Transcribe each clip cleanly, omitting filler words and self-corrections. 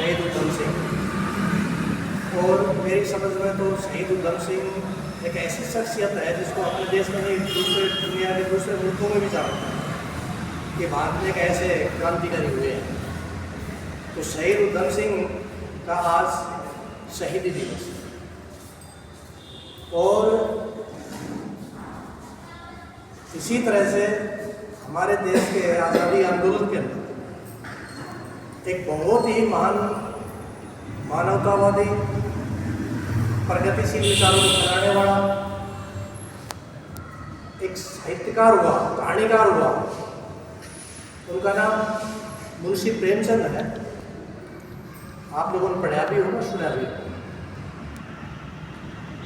शहीद उधम सिंह। और मेरी समझ में तो शहीद उधम सिंह एक ऐसी शख्सियत है जिसको अपने देश में नहीं, दूसरे दुनिया के दूसरे मुल्कों में भी जानते हैं कि भारत में एक ऐसे क्रांतिकारी हुए हैं। तो शहीद उधम सिंह का आज शहीदी दिवस है। और इसी तरह से हमारे देश के आज़ादी आंदोलन के अंदर एक बहुत ही महान मानवतावादी, प्रगतिशील विचारों को फैलाने वाला एक साहित्यकार हुआ, कहानीकार हुआ। उनका नाम मुंशी प्रेमचंद है। आप लोगों ने पढ़ा भी होगा, सुना भी होगा।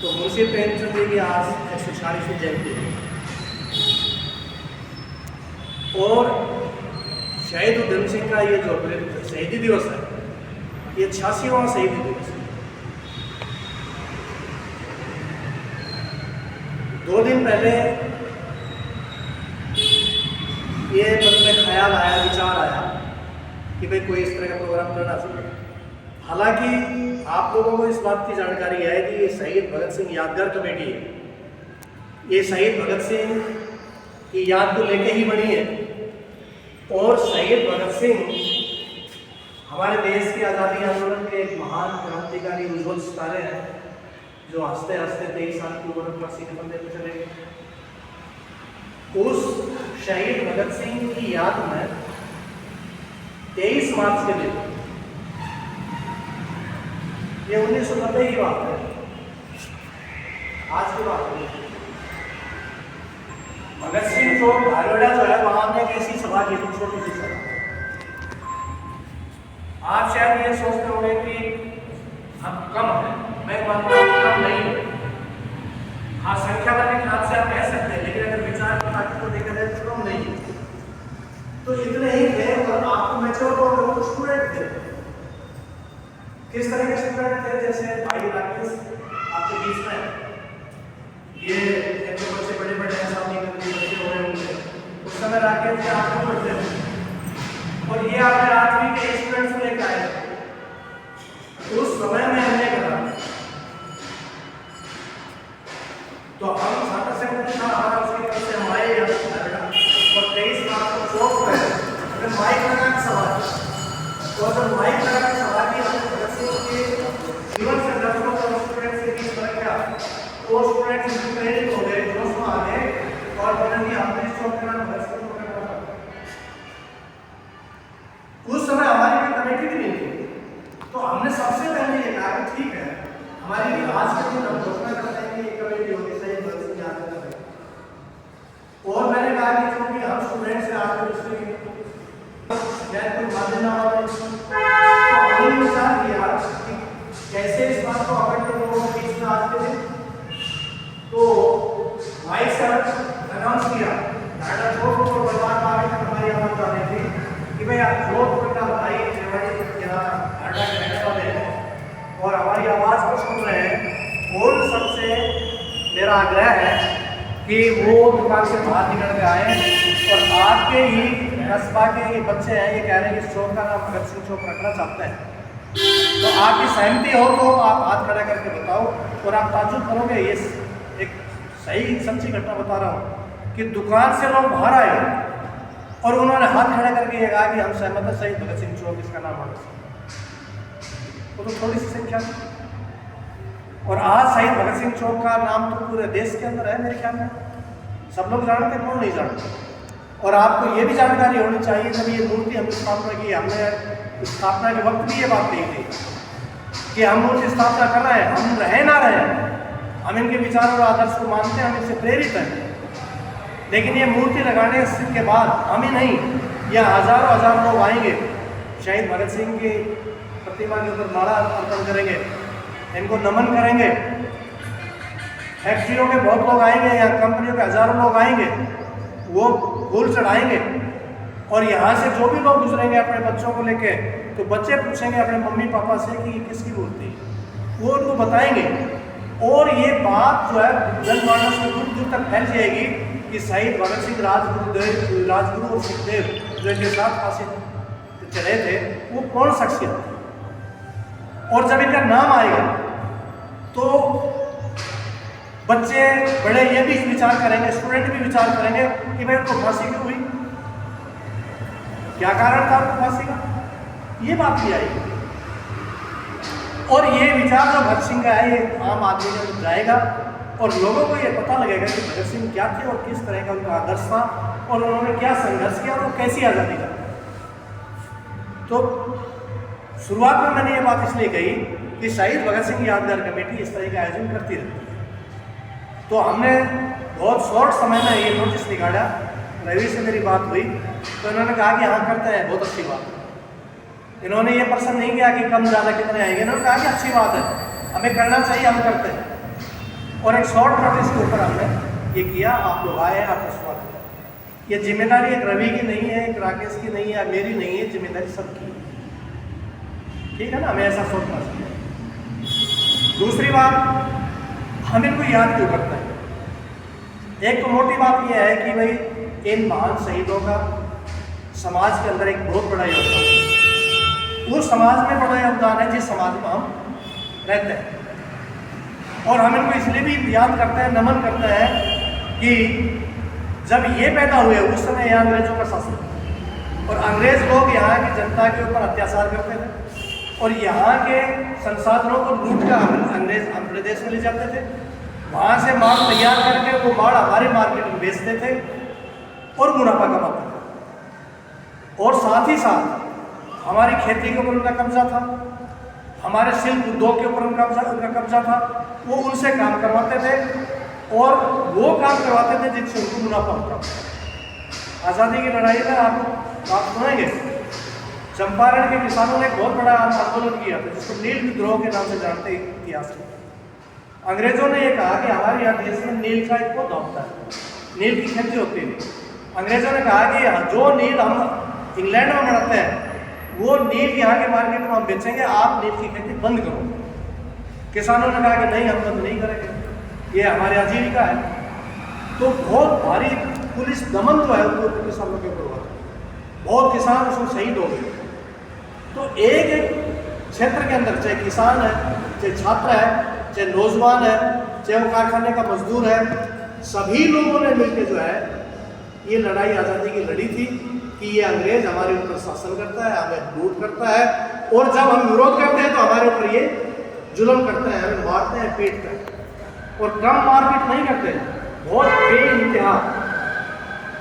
तो मुंशी प्रेमचंद जी की आज 140वीं जयंती है। और शहीद उधम सिंह का ये जो शहीदी दिवस है, ये 86वां शहीदी दिवस है। 2 दिन पहले ये मन में ख्याल आया, विचार आया कि भाई कोई इस तरह का प्रोग्राम करना चाहिए। हालांकि आप लोगों को इस बात की जानकारी है कि ये शहीद भगत सिंह यादगार कमेटी है। ये शहीद भगत सिंह की याद को लेके ही बनी है। और शहीद भगत सिंह हमारे देश की आज़ादी आंदोलन के एक महान क्रांतिकारी, उज्ज्वल सितारे हैं जो हंसते हंसते 23 साल की उम्र पर सीधे बंदे पे चले गए। उस शहीद भगत सिंह की याद में 23 मार्च के दिन, ये 1990 की बात है, आज की बात है, भगत सिंह चौक धारवाड़ा जो है वहां में एक ऐसी सभा की थी, छोटी सी सभा। आप शायद ये सोचते होंगे कि हम कम है, मैं मानता हूं कम नहीं है। हाँ, संख्या के हिसाब से आप कह सकते हैं, लेकिन अगर विचार की ताकत को देखा जाए तो कम नहीं है। तो इतने ही थे। और आपको मैच्योर और स्टूडेंट थे। किस तरह के स्टूडेंट थे? जैसे भाई राकेश आपके बीच में, ये इनके बच्चे बड़े बड़े हैं, शादी करके बच्चे हो रहे होंगे। उस समय राकेश जी आपको पढ़ते थे और ये आपने 8वीं के स्टूडेंट्स को लेकर आए थे। उस समय में हमने कहा तो हम छात्र संगठन था हमारा, उसकी तरफ से हमारे यहाँ और 23 मार्च को चौक पर अगर माइक लगा के सवाल, तो अगर माइक लगा के सवाल की हमने भगत सिंह के जीवन संघर्षों को स्टूडेंट्स के बीच में रखा, तो स्टूडेंट्स प्रेरित हो गए, जोश में आ गए और बोलेंगे हमने इस चौक का नाम भगत सिंह चौक रखा। उस समय हमारी कोई कमेटी भी नहीं थी। तो हमने सबसे पहले ये कहा कि ठीक है, हमारी भी आज के दिन हम घोषणा करते हैं कि ये कमेटी होगी शहीद भगत सिंह याद करने। और मैंने कहा कि क्योंकि हम स्टूडेंट से आगे दूसरे कोई बातें ना हो, तो हमने विचार किया कि कैसे इस बात को अवगत लोगों के बीच में आज के दिन। तो भाई साहब अनाउंस किया, डाटा जोधपुर को बर्बाद आगे तक हमारी आवाज आ रही थी कि भाई आप जोधपुर का भाई यहाँ डाटा के रहने वाले हैं और हमारी आवाज़ को सुन रहे हैं। और सबसे मेरा आग्रह है कि वो दुकान से बाहर निकल के आए। और आपके ही कस्बा के ये बच्चे हैं, ये कह रहे हैं कि इस चौक का नाम भगत सिंह चौक रखना चाहते हैं। तो आपकी सहमति हो तो आप हाथ खड़ा करके बताओ। और आप ताज्जुब करोगे, ये एक सही सच्ची घटना बता रहा हूँ कि दुकान से लोग बाहर आए और उन्होंने हाथ खड़ा करके ये कहा कि हम सहमत हैं, शहीद भगत सिंह चौक इसका नाम भगत सिंह। तो थोड़ी सी संख्या थी। और आज शहीद भगत सिंह चौक का नाम तो पूरे देश के अंदर है मेरे ख्याल में, सब लोग जानते, कौन नहीं जानते। और आपको ये भी जानकारी होनी चाहिए, जब ये मूर्ति हमने स्थापना की, हमने स्थापना के वक्त भी ये बात कही थी कि हम मूर्ति स्थापना कर रहे हैं, हम रहे ना रहे, हम इनके विचार और आदर्श को मानते हैं, हम इनसे प्रेरित हैं। लेकिन ये मूर्ति लगाने के बाद हम ही नहीं, यह हजारों हजार लोग आएंगे, शहीद भगत सिंह की प्रतिमा के ऊपर माला अर्पण करेंगे, इनको नमन करेंगे। फैक्ट्रियों के बहुत लोग आएंगे या कंपनियों के हजारों लोग आएंगे, वो फूल चढ़ाएंगे। और यहाँ से जो भी लोग गुजरेंगे अपने बच्चों को लेके, तो बच्चे पूछेंगे अपने मम्मी पापा से कि किसकी मूर्ति, वो उनको बताएंगे। और ये बात जो है जनमानस में दूर दूर तक फैल जाएगी कि शहीद भगत सिंह राजगुरु और सुखदेव जो इनके साथ फांसी चढ़े थे, वो कौन शख्सियत थे। और जब इनका नाम आएगा तो बच्चे बड़े ये भी विचार करेंगे, स्टूडेंट भी विचार करेंगे कि भाई उनको फांसी क्यों हुई, क्या कारण था उनको फांसी का, ये बात भी आएगी। और ये विचार जो भगत सिंह का है ये आम आदमी के अंदर जाएगा और लोगों को ये पता लगेगा कि भगत सिंह क्या थे और किस तरह का उनका आदर्श था और उन्होंने क्या संघर्ष किया और वो कैसी आज़ादी का। तो शुरुआत में मैंने ये बात इसलिए कही कि शहीद भगत सिंह यादगार कमेटी इस तरह का आयोजन करती रहती है। तो हमने बहुत शॉर्ट समय में ये नोटिस निकाला, रवि से मेरी बात हुई तो इन्होंने कहा कि हाँ करते हैं, बहुत अच्छी बात। इन्होंने ये पसंद नहीं किया कि कम ज़्यादा कितने आएंगे, इन्होंने कहा कि अच्छी बात है, हमें करना चाहिए, हम करते हैं। और एक शॉर्ट नोटिस के ऊपर हमने ये किया, आप लोग आए, आपका स्वागत है। ये जिम्मेदारी एक रवि की नहीं है, एक राकेश की नहीं है, मेरी नहीं है, जिम्मेदारी सबकी, ठीक है ना, हमें ऐसा सोचना चाहिए। दूसरी बात, हम इनको याद क्यों करते हैं? एक तो मोटी बात यह है कि भाई इन महान शहीदों का समाज के अंदर एक बहुत बड़ा योगदान है, वो समाज में बड़ा योगदान है जिस समाज में हम रहते हैं। और हम इनको इसलिए भी याद करते हैं, नमन करते हैं कि जब ये पैदा हुए उस समय यहाँ अंग्रेजों का शासन, और अंग्रेज लोग यहाँ की जनता के ऊपर अत्याचार करते थे और यहाँ के संसाधनों को लूट कर अंग्रेज अपने देश में ले जाते थे, वहाँ से माल तैयार करके वो माल हमारे मार्केट में बेचते थे और मुनाफा कमाते थे। और साथ ही साथ हमारी खेती के ऊपर उनका कब्जा था, हमारे शिल्प उद्योग के ऊपर उनका कब्जा था, वो उनसे काम करवाते थे और वो काम करवाते थे जिनसे उनको मुनाफा होता था। आज़ादी की लड़ाई में आप बात सुनेंगे, चंपारण के किसानों ने बहुत बड़ा आंदोलन किया था जिसको नील विद्रोह के नाम से जानते हैं इतिहास में। अंग्रेजों ने ये कहा कि हमारे यहाँ देश में नील का एक पौधा होता है, नील की खेती होती थी। अंग्रेजों ने कहा कि जो नील हम इंग्लैंड में बनाते हैं वो नील यहाँ के मार्केट में हम बेचेंगे, आप नील की खेती बंद करो। किसानों ने कहा कि नहीं, हम बंद नहीं करेंगे, ये हमारी आजीविका है। तो बहुत भारी पुलिस दमन जो है वो किसानों के ऊपर हुआ, बहुत किसान उसमें शहीद हो गए। तो एक एक क्षेत्र के अंदर, चाहे किसान है, चाहे छात्र है, चाहे नौजवान है, चाहे वो कारखाने का मजदूर है, सभी लोगों ने मिलकर जो है ये लड़ाई आज़ादी की लड़ी थी कि ये अंग्रेज हमारे ऊपर शासन करता है, हमें लूट करता है, और जब हम विरोध करते हैं तो हमारे ऊपर ये जुल्म करते हैं, हमें मारते हैं, पीटते हैं। और कम मारपीट नहीं करते, बहुत बेइंतहा।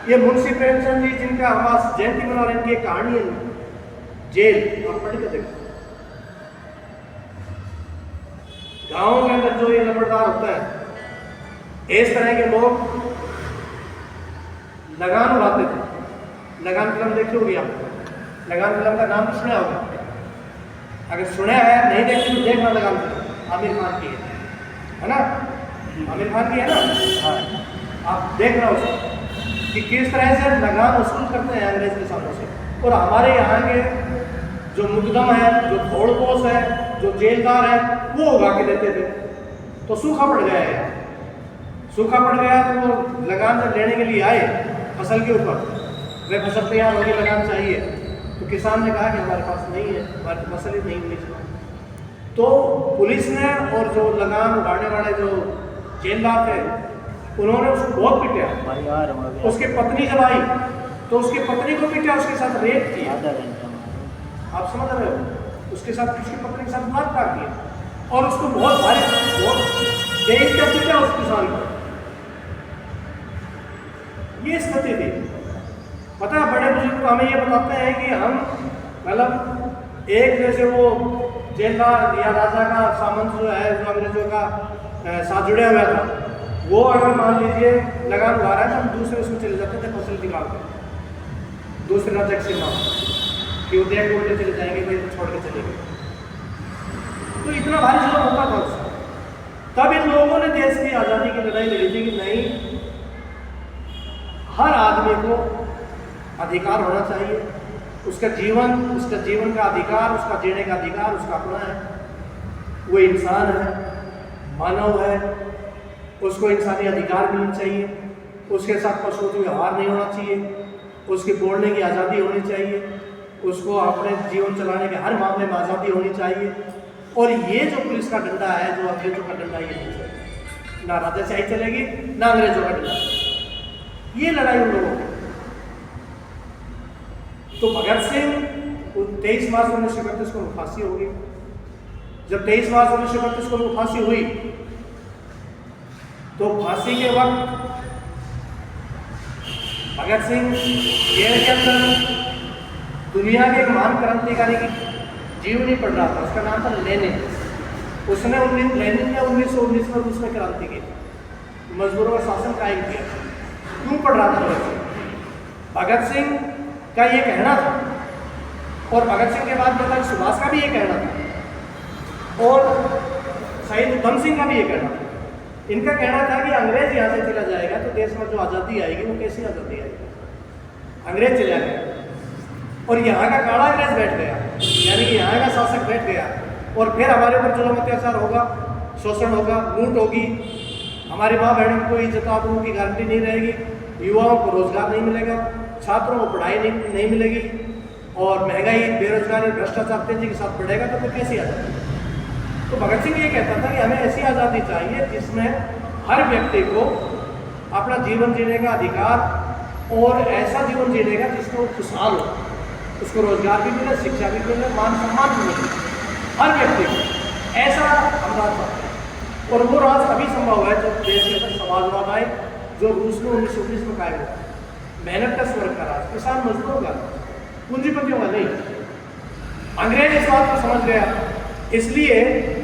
ये मुंशी प्रेमचंद जी जिनका हमारा जयंती मना रहे हैं, इनकी कहानी है जेल, आप पढ़ के देखो। गाँव के अंदर जो ये लंबड़दार होता है, इस तरह के लोग लगान उड़ाते थे। लगान फिल्म देखी होगी आपको, लगान फिल्म का नाम तो सुना होगा, अगर सुना है नहीं देखी तो देखना, लगान फिल्म आमिर खान की है ना, आमिर खान की है ना, हाँ आप देखना उसको कि किस तरह से लगान वसूल करते हैं अंग्रेज किसानों से। और हमारे यहाँ के जो मुकदम है, जो घोड़पोश है, जो जेलदार है, वो उगा के देते थे। तो सूखा पड़ गया है, सूखा पड़ गया तो लगान जब लेने के लिए आए फसल के ऊपर, वे फसल तैयार होगी, लगान चाहिए, तो किसान ने कहा कि हमारे पास नहीं है, हमारी फसल ही नहीं मिली। तो पुलिस ने और जो लगान उड़ाने वाले जो जेलदार थे उन्होंने उसको बहुत पीटा। उसकी पत्नी जब आई तो उसकी पत्नी को पीटा, उसके साथ रेप किया, आप समझ रहे हो, उसके साथ उसकी पत्नी के साथ बलात्कार किया और उसको बहुत भारी बेइज्जत पीटा उस किसान को। ये स्थिति थी। पता है बड़े बुजुर्ग तो हमें ये बताते हैं कि हम मतलब एक जैसे वो जेलदार या राजा का सामंत जो है, जो अंग्रेजों का साथ जुड़े हुआ था, वो अगर मान लीजिए लगान उड़ा रहा है तो हम दूसरे उसमें चले जाते थे फसल निकाल कर, दूसरे राज्य की सीमा कि वो देख उड़ते चले जाएंगे, भाई तो छोड़ के चले गए। तो इतना भारी जुल्म होता था उसका। तब इन लोगों ने देश की आज़ादी की लड़ाई लड़ी थी कि नहीं, हर आदमी को अधिकार होना चाहिए, उसका जीवन का अधिकार, उसका जीने का अधिकार उसका अपना है, वो इंसान है, मानव है, उसको इंसानी अधिकार मिलना चाहिए, उसके साथ पशुओं का व्यवहार नहीं होना चाहिए, उसकी बोलने की आज़ादी होनी चाहिए, उसको अपने जीवन चलाने के हर मामले में आज़ादी होनी चाहिए, और ये जो पुलिस का डंडा है, जो अंग्रेजों का डंडा, ये नहीं चलेगा। ना राजाशाही चलेगी, ना अंग्रेजों का डंडा। ये लड़ाई उन लोगों की। तो भगत सिंह 23 मार्च 1931 को फांसी हो गई। जब 23 मार्च 1931 को फांसी हुई तो फांसी के वक्त भगत सिंह जेल के अंदर दुनिया के एक महान क्रांतिकारी की जीवनी पढ़ रहा था। उसका नाम था लेनिन। उसने लेनिन ने 1919 में रूस में क्रांति की, मजदूरों का शासन कायम किया। क्यों पढ़ रहा था? भगत सिंह का ये कहना था, और भगत सिंह के बाद नेताजी सुभाष का भी ये कहना था, और शहीद उधम सिंह का भी ये कहना था। इनका कहना था कि अंग्रेज यहाँ से चला जाएगा तो देश में जो आज़ादी आएगी वो कैसी आज़ादी आएगी? अंग्रेज चला गया और यहाँ का काला अंग्रेज बैठ गया, यानी कि यहाँ का शासक बैठ गया, और फिर हमारे ऊपर जुल्म अत्याचार होगा, शोषण होगा, लूट होगी, हमारी माँ बहनों को इज्जत आबरू की गारंटी नहीं रहेगी, युवाओं को रोजगार नहीं मिलेगा, छात्रों को पढ़ाई नहीं मिलेगी, और महंगाई, बेरोजगारी, भ्रष्टाचार तेजी के साथ बढ़ेगा, तो फिर कैसी आज़ादी? तो भगत सिंह ये कहता था कि हमें ऐसी आज़ादी चाहिए जिसमें हर व्यक्ति को अपना जीवन जीने का अधिकार, और ऐसा जीवन जीने का जिसमें वो खुशहाल हो, उसको रोजगार भी मिले, शिक्षा भी मिले, मान सम्मान भी मिले, हर व्यक्ति को। ऐसा हम राज चाहते हैं, और वो राज अभी संभव है जब देश के अंदर समाजवाद आए, जो रूस में 1919 में कायम हुआ। मेहनत का स्वर्ग का राज, किसान मजदूरों का, पूंजीपतियों का नहीं। अंग्रेज इस बात को समझ गया, इसलिए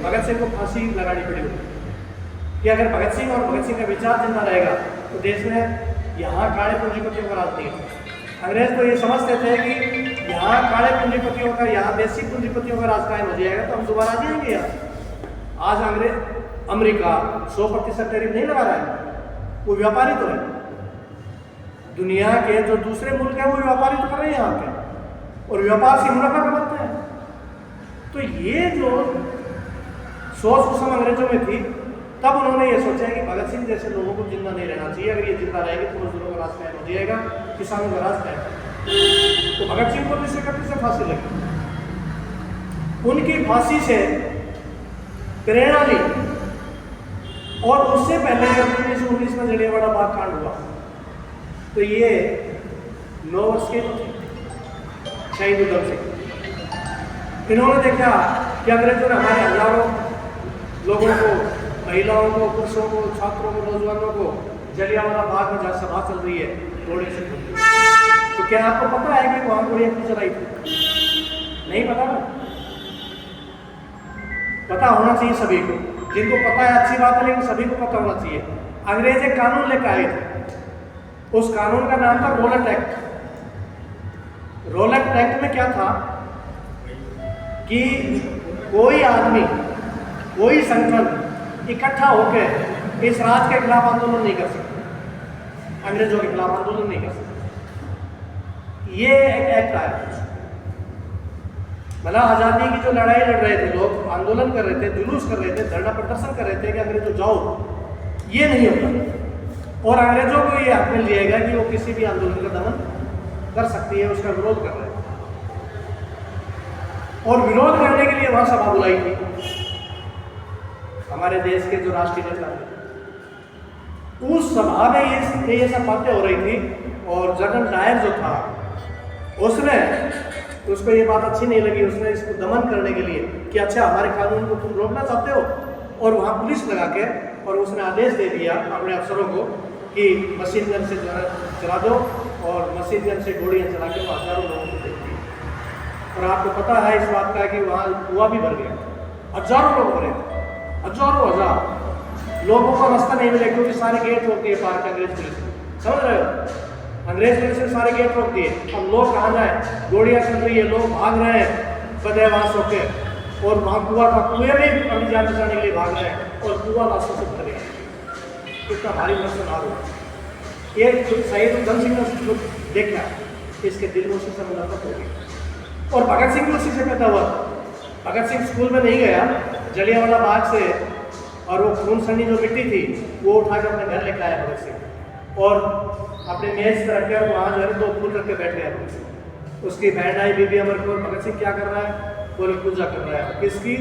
भगत सिंह को फांसी लगानी पड़ी कि अगर भगत सिंह और भगत सिंह का विचार जिंदा रहेगा तो देश में यहाँ काले पूंजीपतियों का राज नहीं है। अंग्रेज तो ये समझते थे कि यहाँ काले पूंजीपतियों का, यहाँ देसी पूंजीपतियों का राज कायम हो जाएगा तो हम दोबारा आ जाएंगे यहाँ। आज अमेरिका 100% टैरिफ नहीं लगा रहा है, वो व्यापारी तो है। दुनिया के जो दूसरे मुल्क हैं वो व्यापारी तो कर रहे हैं यहाँ के, और व्यापार से मुनाफा कमाते हैं। तो ये जो सोच उस समय अंग्रेजों में थी, तब उन्होंने ये सोचा कि भगत सिंह जैसे लोगों को जिंदा नहीं रहना चाहिए। अगर ये जिंदा रहेगी तो मजदूरों का राज कायम हो जाएगा, किसानों का राज कायम। तो भगत सिंह को 1931 से फांसी लगी। उनकी फांसी से प्रेरणा ली, और उससे पहले जब 1919 में जलियांवाला बाग कांड हुआ तो ये 9 वर्ष के थे शहीद उधम सिंह। इन्होंने देखा कि अंग्रेजों ने हमारे हजारों लोगों को, महिलाओं को, पुरुषों को, छात्रों को, नौजवानों को जलियांवाला बाग में जहाँ सभा चल रही है गोली से गोली। तो क्या आपको पता है कि वहाँ गोलियां क्यों चलाई थी? नहीं पता ना? पता होना चाहिए सभी को। जिनको पता है अच्छी बात है, लेकिन सभी को पता होना चाहिए। अंग्रेज एक कानून लेकर आए थे, उस कानून का नाम था रोलेट एक्ट। रोलेट एक्ट में क्या था कि कोई आदमी, कोई संगठन इकट्ठा होकर इस राज के खिलाफ आंदोलन नहीं कर सकता, अंग्रेजों के खिलाफ आंदोलन नहीं कर सकता। ये एक एक्ट आया। मतलब आज़ादी की जो लड़ाई लड़ रहे थे लोग, आंदोलन कर रहे थे, जुलूस कर रहे थे, धरना प्रदर्शन कर रहे थे कि अंग्रेजों जाओ, ये नहीं होता। और अंग्रेजों को ये हक मिल जाएगा कि वो किसी भी आंदोलन का दमन कर सकती है, उसका विरोध कर रहे हैं। और विरोध करने के लिए वहां सभा बुलाई थी हमारे देश के जो राष्ट्रीय नेता थे। उस सभा में ये सब बातें हो रही थी, और जनरल डायर जो था उसको ये बात अच्छी नहीं लगी। उसने इसको दमन करने के लिए कि अच्छा हमारे कानून को तुम रोकना चाहते हो, और वहाँ पुलिस लगा के, और उसने आदेश दे दिया अपने अफसरों को कि मशीन गन से चला दो, और मशीन गन से गोलियाँ चला के हजारों लोगों को दे दी। और आपको पता है इस बात का कि वहाँ कुआं भी भर गया, हजारों लोग भरे, हजारों हजार लोगों को रास्ता नहीं मिले, क्योंकि सारे गेट रोक दिए पार्क अंग्रेज पुलिस। समझ रहे हो? अंग्रेज पुलिस ने सारे गेट रोक दिए। अब लोग कहाँ जाए? गोलियां चल रही है, लोग भाग रहे हैं बदहवास होकर, और वहाँ कुआं था, कुएं में अपनी जान बचाने के लिए भाग रहे हैं, और कुआं रास्ते से भर गया। कितना भारी नुकसान आ रहा। एक शहीद उधम सिंह ने देखा, इसके दिल में उसी से मुलाकात हो गई। और भगत सिंह भी उसी से पैदा हुआ। भगत सिंह स्कूल में नहीं गया जलियांवाला बाग से, और वो खून सनी जो मिट्टी थी वो उठाकर अपने घर लेकर आया भगत सिंह, और अपने मेज पर रखकर वहाँ जो है 2 फूल रख के बैठ गया भगत सिंह। उसकी बहन आई बीबी अमर कौर, भगत सिंह क्या कर रहा है? वो लोग पूजा कर रहे हैं किसकी?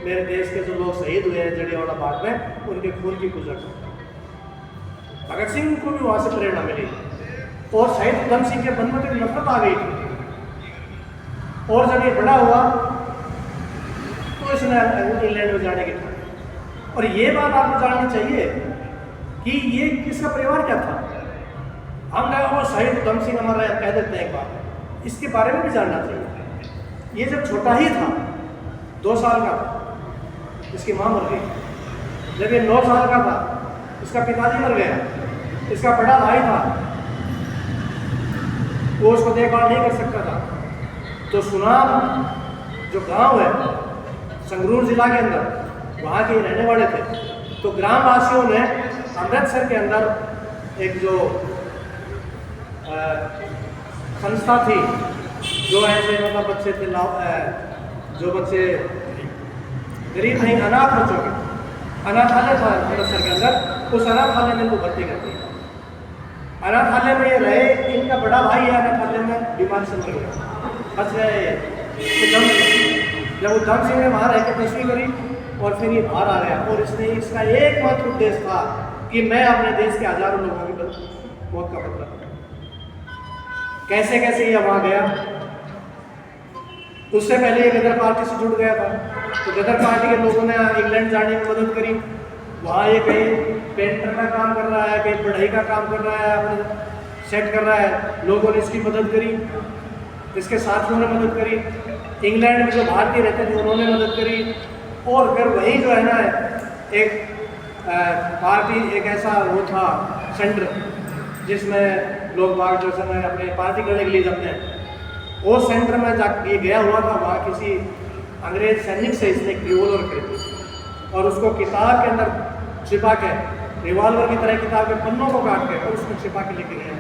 मेरे देश के जो लोग शहीद हुए हैं जलियांवाला बाग में, उनके खून की पूजा कर रहे हैं। भगत सिंह को भी वहाँ से प्रेरणा मिली और शहीद उधम सिंह के मन में तो नफरत आ गई थी। और जब ये बड़ा हुआ तो इसने इंग्लैंड में जाने की ठानी। और ये बात आपको जाननी चाहिए कि ये किसका परिवार क्या था। हम कहा वो शहीद उधम सिंह हमारा कह देते हैं एक बार, इसके बारे में भी जानना चाहिए। ये जब छोटा ही था, 2 साल का था, इसकी माँ मर गई। जब ये 9 साल का था, इसका पिताजी मर गया। इसका बड़ा भाई था, वो उसको देखभाल नहीं कर सकता था। तो सुनाम जो गांव है संगरूर जिला के अंदर, वहाँ के रहने वाले थे। तो ग्रामवासियों ने अमृतसर के अंदर एक जो संस्था थी, जो ऐसे मतलब बच्चे थे जो बच्चे गरीब नहीं, अनाथ बच्चों के अनाथालय था अमृतसर के अंदर, उस अनाथालय में इनको भर्ती कर दिया। अनाथालय में ये रहे। इनका बड़ा भाई है अनाथालय में बीमारी से मर गया, बच गए। जब उधम सिंह ने वहाँ रह कर 10वीं करी और फिर ये बाहर आ गया, और इसने इसका एकमात्र उद्देश्य था कि मैं अपने देश के हजारों लोगों की मौत का बदला। कैसे कैसे ये वहाँ गया? उससे पहले ये गदर पार्टी से जुड़ गया था। तो गदर पार्टी के लोगों ने इंग्लैंड जाने में मदद करी। वहाँ ये कहीं पेंटर का काम कर रहा है, कहीं पढ़ाई का काम कर रहा है, अपने सेट कर रहा है। लोगों ने इसकी मदद करी, इसके साथियों ने मदद करी। इंग्लैंड में जो भारतीय रहते थे उन्होंने मदद करी। और फिर वहीं जो है ना एक पार्टी, एक ऐसा वो था सेंटर जिसमें लोग बाग जो समय अपने पार्टी करने के लिए जाते हैं, वो सेंटर में ये गया हुआ था। वहाँ किसी अंग्रेज सैनिक से इसने एक रिवॉल्वर खरीदी और उसको किताब के अंदर छिपा के, रिवॉल्वर की तरह किताब के पन्नों को काट के और उसको छिपा के लेके गया।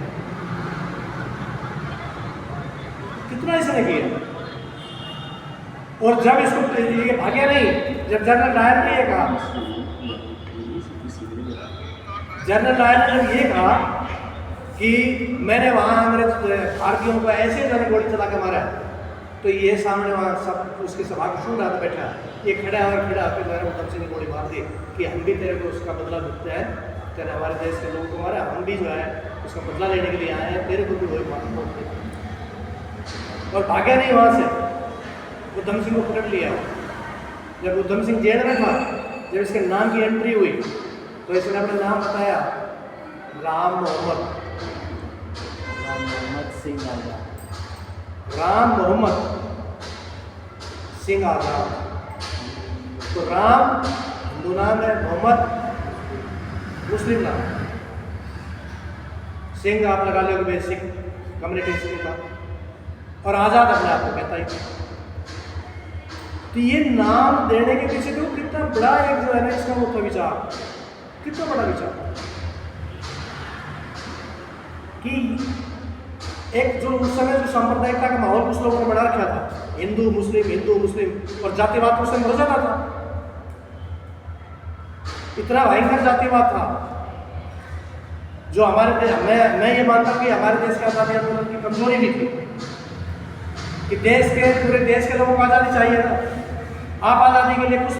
कितना इसने किया। और जब इसको ये भाग्य नहीं, जब जनरल डायर ने ये कहा, जनरल डायर ने जब ये कहा कि मैंने वहाँ अंग्रेज भारतीयों को ऐसे जन गोली चला के मारा, तो ये सामने वहाँ सब उसकी सभा को सुन रहा था बैठा, ये खड़ा होकर मैंने उधम सिंह ने गोली मार दी कि हम भी तेरे को उसका बदला देते हैं, तेरे हमारे देश के लोगों को मारा, हम भी जो है उसका बदला लेने के लिए आए हैं, तेरे को भी वही मार। और भाग्या नहीं वहाँ से, उधम सिंह को पकड़ लिया। जब उधम सिंह जेल में था, जब इसके नाम की एंट्री हुई तो इसने अपना नाम बताया, राम मोहम्मद सिंह आज़ाद। राम मोहम्मद सिंह आज़ाद। तो राम हिंदू नाम है, मोहम्मद मुस्लिम नाम, सिंह आप लगा लो कि सिख कम्युनिटी सिंह था, और आज़ाद अपने आप को कहता ही। तो ये नाम देने के पीछे तो कितना बड़ा एक जो है ना इसका वो विचार, कितना बड़ा विचार कि एक जो उस समय जो सांप्रदायिकता का माहौल कुछ लोगों ने बना रखा था, हिंदू मुस्लिम, और जातिवाद उस समय बढ़ जाता था। इतना भयंकर जातिवाद था जो हमारे देश, मैं ये मानता हूँ कि हमारे देश के आज़ादी आंदोलन की कमजोरी भी थी कि देश के पूरे देश के लोगों को आज़ादी चाहिए था। आप आज़ादी के लिए कुछ